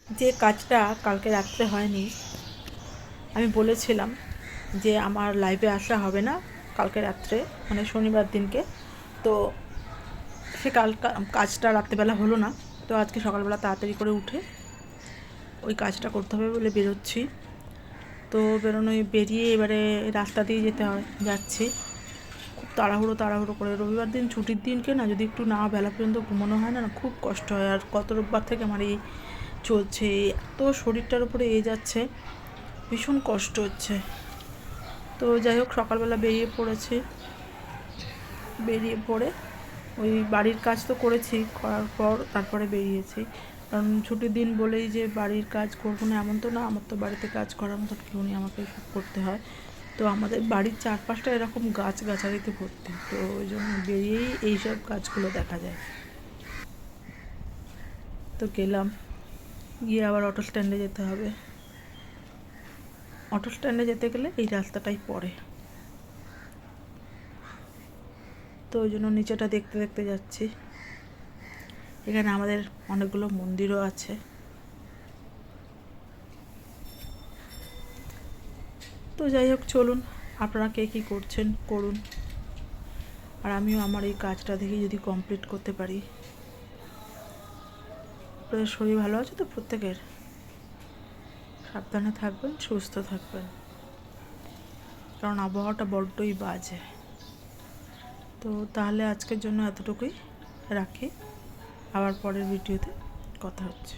যে কাজটা কালকে রাত্রে হয়নি, আমি বলেছিলাম যে আমার লাইভে আসা হবে না কালকে রাত্রে, মানে শনিবার দিনকে। তো সে কাজটা রাত্রেবেলা হলো না। তো আজকে সকালবেলা তাড়াতাড়ি করে উঠে ওই কাজটা করতে হবে বলে বেরোচ্ছি। তো বেরিয়ে এবারে রাস্তা দিয়ে যাচ্ছি খুব তাড়াহুড়ো করে। রবিবার দিন ছুটির দিনকে না, যদি একটু না বেলা পর্যন্ত ঘুমানো হয় না, খুব কষ্ট হয়। আর গত রোববার থেকে আমার এই চলছে, এত শরীরটার উপরে যাচ্ছে, ভীষণ কষ্ট হচ্ছে। তো যাই হোক, সকালবেলা বেরিয়ে পড়ে ওই বাড়ির কাজ তো করার পর তারপরে বেরিয়েছি। কারণ ছুটির দিন বলেই যে বাড়ির কাজ করবো না এমন তো না, আমার তো বাড়িতে কাজ করার মতো কেউ নেই, আমাকে সব করতে হয়। তো আমাদের বাড়ির চারপাশটা এরকম গাছগাছালিতে ভর্তি, তো ওই জন্য বেরিয়েই এইসব কাজগুলো দেখা যায়। তো গেলাম, গিয়ে আবার অটো স্ট্যান্ডে যেতে হবে। অটো স্ট্যান্ডে যেতে গেলে এই রাস্তাটাই পড়ে, তো ওই জন্য নিচেটা দেখতে দেখতে যাচ্ছি। এখানে আমাদের অনেকগুলো মন্দিরও আছে। তো যাই হোক, চলুন, আপনারা কে কী করছেন করুন, আর আমিও আমার এই কাজটা দেখি যদি কমপ্লিট করতে পারি। আপনাদের শরীর ভালো আছে তো প্রত্যেকের? সাবধানে থাকবেন, সুস্থ থাকবেন, কারণ আবহাওয়াটা বড্ডই বাজে। তো তাহলে আজকের জন্য এতটুকুই রাখি, আবার পরের ভিডিওতে কথা হচ্ছে।